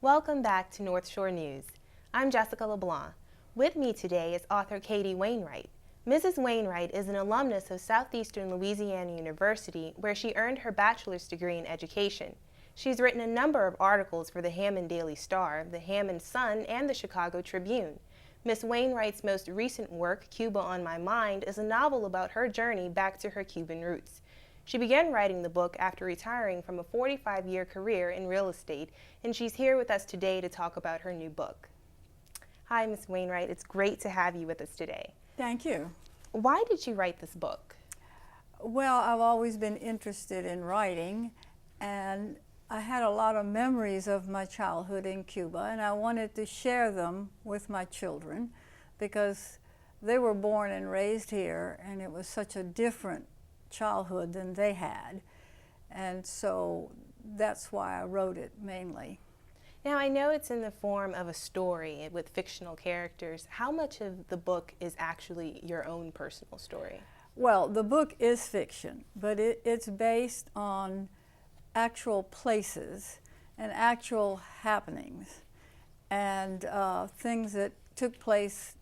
Welcome back to Northshore News. I'm Jessica LeBlanc. With me today is author Katie Wainwright. Mrs. Wainwright is an alumnus of Southeastern Louisiana University, where she earned her bachelor's degree in education. She's written a number of articles for the Hammond Daily Star, the Hammond Sun, and the Chicago Tribune. Miss Wainwright's most recent work, Cuba on My Mind, is a novel about her journey back to her Cuban roots. She began writing the book after retiring from a 45-year career in real estate, and she's here with us today to talk about her new book. Hi, Ms. Wainwright. It's great to have you with us today. Thank you. Why did you write this book? Well, I've always been interested in writing, and I had a lot of memories of my childhood in Cuba, and I wanted to share them with my children because they were born and raised here, and it was such a different childhood than they had. And so that's why I wrote it mainly. Now, I know it's in the form of a story with fictional characters. How much of the book is actually your own personal story? Well, the book is fiction, but it's based on actual places and actual happenings and things that took place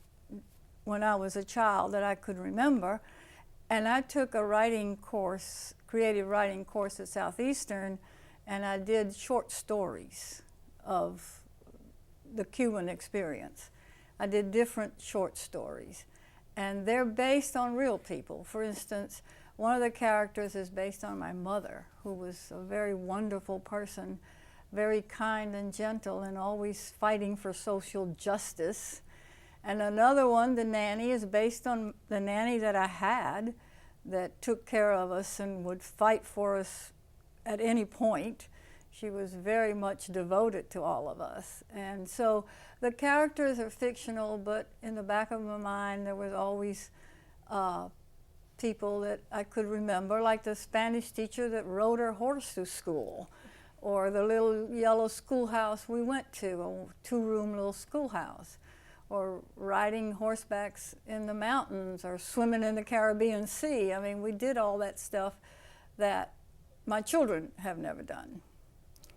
when I was a child that I could remember. And I took a writing course, creative writing course at Southeastern, and I did short stories of the Cuban experience. I did different short stories, and they're based on real people. For instance, one of the characters is based on my mother, who was a very wonderful person, very kind and gentle, and always fighting for social justice. And another one, the nanny, is based on the nanny that I had that took care of us and would fight for us at any point. She was very much devoted to all of us. And so the characters are fictional, but in the back of my mind there was always people that I could remember, like the Spanish teacher that rode her horse to school, or the little yellow schoolhouse we went to, a two-room little schoolhouse, or riding horsebacks in the mountains, or swimming in the Caribbean Sea. I mean, we did all that stuff that my children have never done.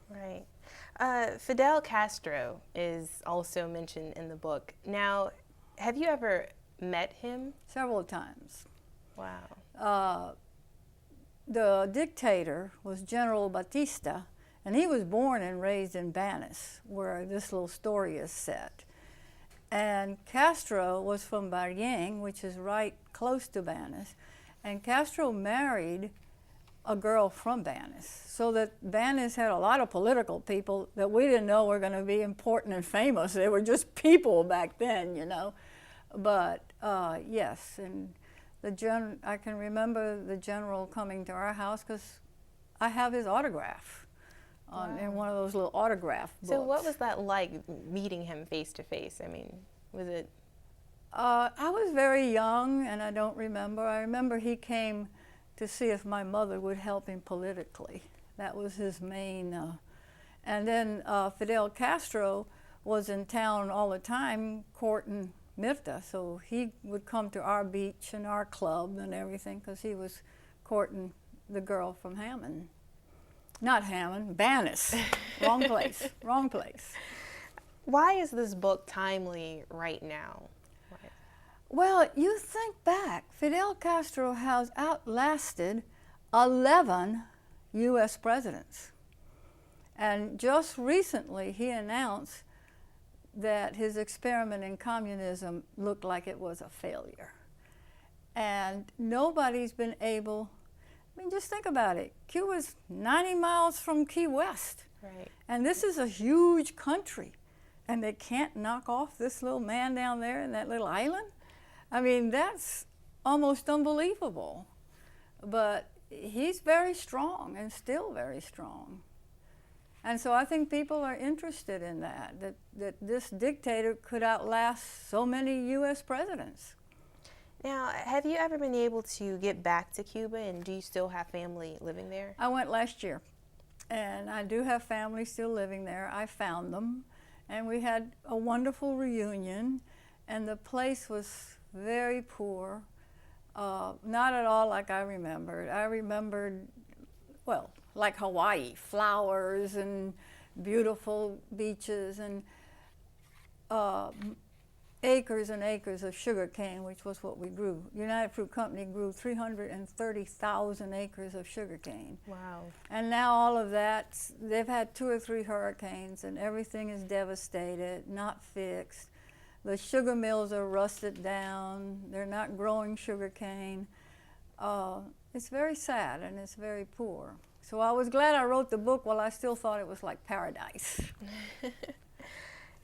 Right. Fidel Castro is also mentioned in the book. Now, have you ever met him? Several times. Wow. The dictator was General Batista, and he was born and raised in Banis, where this little story is set. And Castro was from Barrién, which is right close to Banis, and Castro married a girl from Banis, so that Banis had a lot of political people that we didn't know were going to be important and famous. They were just people back then, you know. But yes, and I can remember the general coming to our house because I have his autograph in one of those little autograph books. So what was that like, meeting him face to face? I mean, was it? I was very young, and I don't remember. I remember he came to see if my mother would help him politically. That was his main. And then Fidel Castro was in town all the time courting Mirta, so he would come to our beach and our club and everything because he was courting the girl from Hammond. Not Hammond, Banis. Wrong place, wrong place. Why is this book timely right now? Well, you think back, Fidel Castro has outlasted 11 U.S. presidents. And just recently he announced that his experiment in communism looked like it was a failure. And nobody's been able, I mean, just think about it. Cuba's 90 miles from Key West. Right. And this is a huge country. And they can't knock off this little man down there in that little island? I mean, that's almost unbelievable. But he's very strong and still very strong. And so I think people are interested in that this dictator could outlast so many U.S. presidents. Now, have you ever been able to get back to Cuba, and do you still have family living there? I went last year, and I do have family still living there. I found them, and we had a wonderful reunion, and the place was very poor, not at all like I remembered. I remembered, well, like Hawaii, flowers and beautiful beaches, and acres and acres of sugar cane, which was what we grew. United Fruit Company grew 330,000 acres of sugar cane. Wow. And now all of that, they've had 2 or 3 hurricanes, and everything is devastated, not fixed. The sugar mills are rusted down. They're not growing sugar cane. It's very sad, and it's very poor. So I was glad I wrote the book while I still thought it was like paradise.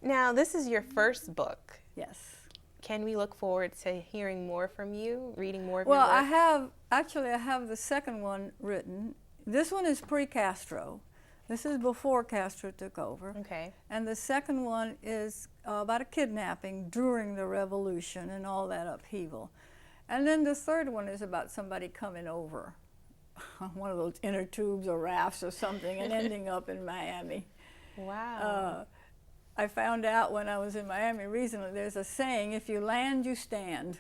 Now, this is your first book. Yes. Can we look forward to hearing more from you, reading more of your Well, work? I have the second one written. This one is pre-Castro. This is before Castro took over. Okay. And the second one is about a kidnapping during the revolution and all that upheaval. And then the third one is about somebody coming over on one of those inner tubes or rafts or something and ending up in Miami. Wow. I found out when I was in Miami recently, there's a saying, if you land, you stand.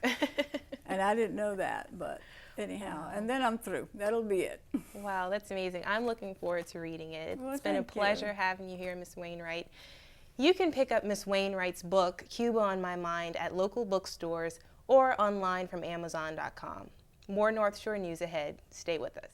And I didn't know that, but anyhow. Wow. And then I'm through. That'll be it. Wow, that's amazing. I'm looking forward to reading it. Well, It's been a thank you. pleasure having you here, Miss Wainwright. You can pick up Miss Wainwright's book, Cuba on My Mind, at local bookstores or online from Amazon.com. More North Shore news ahead. Stay with us.